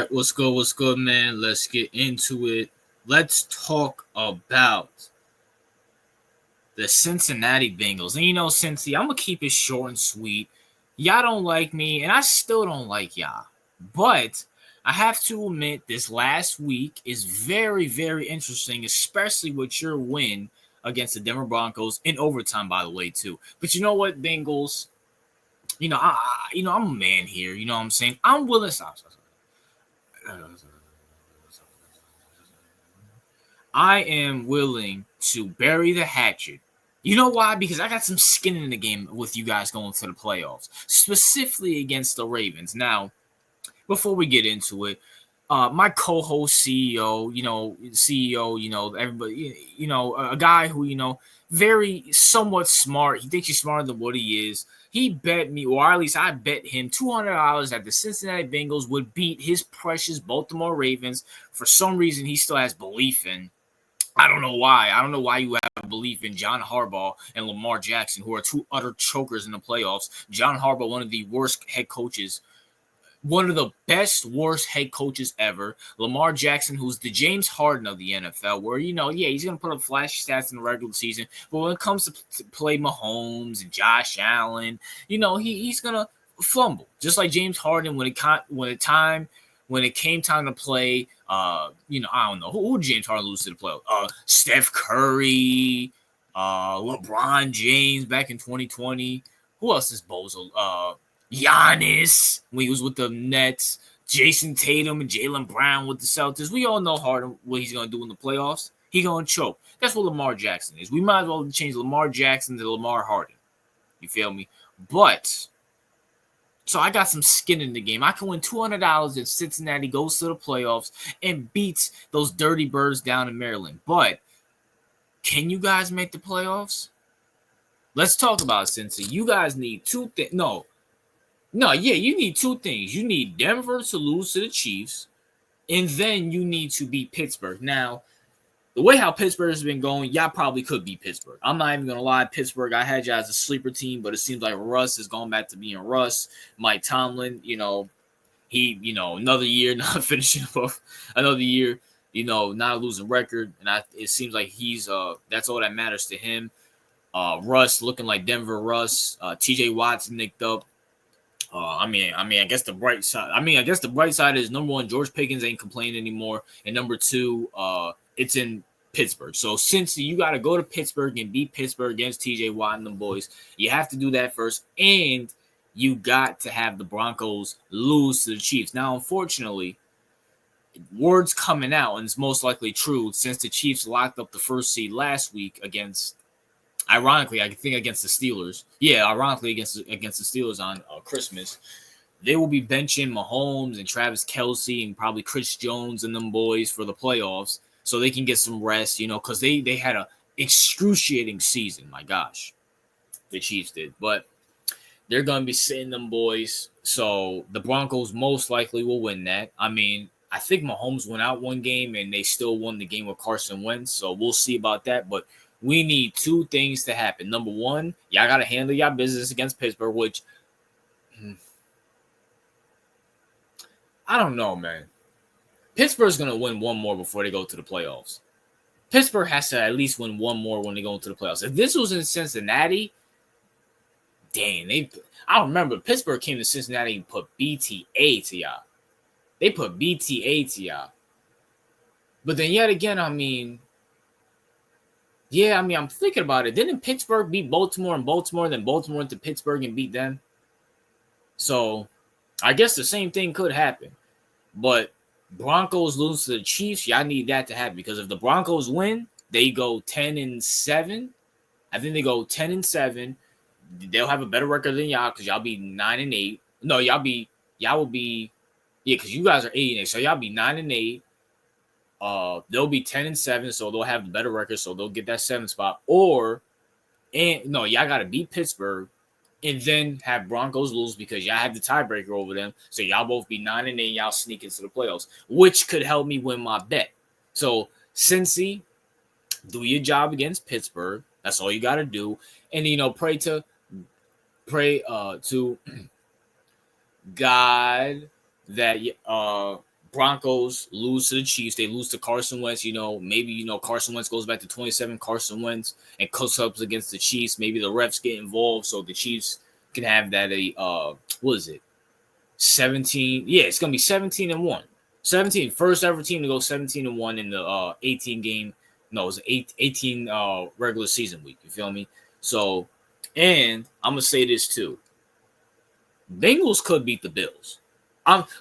right, what's good? What's good, man? Let's get into it. Let's talk about the Cincinnati Bengals. And Cincy, I'm gonna keep it short and sweet. Y'all don't like me, and I still don't like y'all. But I have to admit, this last week is very, very interesting, especially with your win against the Denver Broncos in overtime, by the way, too. But you know what, Bengals? I'm a man here. You know what I'm saying? I'm willing. Stop. I am willing to bury the hatchet. You know why? Because I got some skin in the game with you guys going to the playoffs, specifically against the Ravens. Now, before we get into it, my co-host CEO, everybody, a guy who, very somewhat smart. He thinks he's smarter than what he is. He bet me, or at least I bet him $200 that the Cincinnati Bengals would beat his precious Baltimore Ravens. For some reason, he still has belief in. I don't know why. I don't know why you have belief in John Harbaugh and Lamar Jackson, who are two utter chokers in the playoffs. John Harbaugh, one of the worst head coaches, one of the best, worst head coaches ever. Lamar Jackson, who's the James Harden of the NFL, where, he's going to put up flashy stats in the regular season. But when it comes to play Mahomes and Josh Allen, he's going to fumble. Just like James Harden when it came time to play, I don't know. Who did James Harden lose to the playoffs? Steph Curry, LeBron James back in 2020. Who else is Bozo? Giannis when he was with the Nets. Jason Tatum and Jaylen Brown with the Celtics. We all know Harden, what he's going to do in the playoffs. He's going to choke. That's what Lamar Jackson is. We might as well change Lamar Jackson to Lamar Harden. You feel me? But... so I got some skin in the game. I can win $200 if Cincinnati goes to the playoffs and beats those dirty birds down in Maryland. But can you guys make the playoffs? Let's talk about it, Cincy. You guys need two things. You need two things. You need Denver to lose to the Chiefs, and then you need to beat Pittsburgh. Now, the way how Pittsburgh has been going, y'all probably could beat Pittsburgh. I'm not even going to lie. Pittsburgh, I had y'all as a sleeper team, but it seems like Russ is going back to being Russ. Mike Tomlin, another year, not finishing off another year, not a losing record. And it seems like he's that's all that matters to him. Russ looking like Denver Russ. TJ Watt's nicked up. I guess the bright side is number one, George Pickens ain't complaining anymore. And number two, it's in Pittsburgh. So since you got to go to Pittsburgh and beat Pittsburgh against TJ Watt and the boys, you have to do that first. And you got to have the Broncos lose to the Chiefs. Now, unfortunately, word's coming out, and it's most likely true, since the Chiefs locked up the first seed last week against, ironically, I think against the Steelers. Yeah, ironically against the Steelers on Christmas. They will be benching Mahomes and Travis Kelce and probably Chris Jones and them boys for the playoffs so they can get some rest, because they had an excruciating season. My gosh, the Chiefs did. But they're going to be sitting them boys. So the Broncos most likely will win that. I think Mahomes went out one game and they still won the game with Carson Wentz. So we'll see about that. But we need two things to happen. Number one, y'all got to handle y'all business against Pittsburgh, which I don't know, man. Pittsburgh's going to win one more before they go to the playoffs. Pittsburgh has to at least win one more when they go into the playoffs. If this was in Cincinnati, I remember Pittsburgh came to Cincinnati and put BTA to y'all. They put BTA to y'all. But then yet again, I'm thinking about it. Didn't Pittsburgh beat Baltimore and then Baltimore went to Pittsburgh and beat them? So I guess the same thing could happen. But Broncos lose to the Chiefs, y'all need that to happen, because if the Broncos win, they go 10-7. I think they go 10-7. They'll have a better record than y'all because y'all be 9-8. No, y'all will be, because you guys are 8-8, so y'all be 9-8. They'll be 10-7, so they'll have a better record, so they'll get that 7th spot. Y'all got to beat Pittsburgh and then have Broncos lose because y'all have the tiebreaker over them. So y'all both be 9-8, y'all sneak into the playoffs, which could help me win my bet. So Cincy, do your job against Pittsburgh. That's all you got to do. And, pray to God that Broncos lose to the Chiefs. They lose to Carson Wentz. Maybe Carson Wentz goes back to 27. Carson Wentz and close ups against the Chiefs. Maybe the refs get involved so the Chiefs can have that what is it? 17. Yeah, it's gonna be 17-1. 17, first ever team to go 17-1 in the 18 game. No, it's 18 regular season week. You feel me? So, and I'm gonna say this too. Bengals could beat the Bills.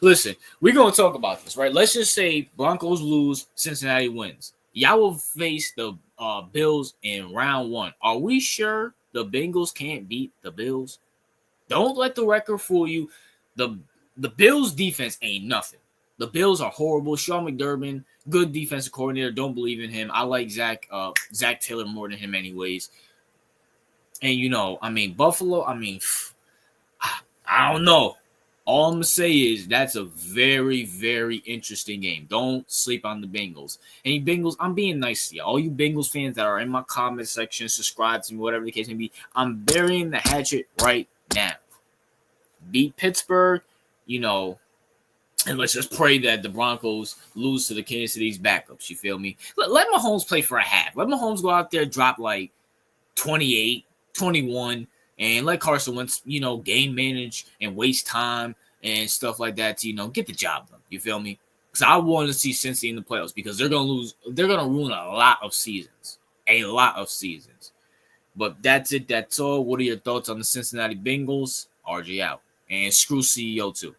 Listen, we're gonna talk about this, right? Let's just say Broncos lose, Cincinnati wins. Y'all will face the Bills in round 1. Are we sure the Bengals can't beat the Bills? Don't let the record fool you. The Bills defense ain't nothing. The Bills are horrible. Sean McDermott, good defensive coordinator. Don't believe in him. I like Zach Taylor more than him anyways. And Buffalo, I don't know. All I'm going to say is that's a very, very interesting game. Don't sleep on the Bengals. And you Bengals, I'm being nice to you. All you Bengals fans that are in my comment section, subscribe to me, whatever the case may be, I'm burying the hatchet right now. Beat Pittsburgh, and let's just pray that the Broncos lose to the Kansas City's backups. You feel me? Let Mahomes play for a half. Let Mahomes go out there, drop like 28, 21, and let Carson Wentz, game manage and waste time and stuff like that to, get the job done. You feel me? Because I want to see Cincy in the playoffs because they're going to lose. They're going to ruin a lot of seasons. But that's it. That's all. What are your thoughts on the Cincinnati Bengals? RJ out. And screw CEO too.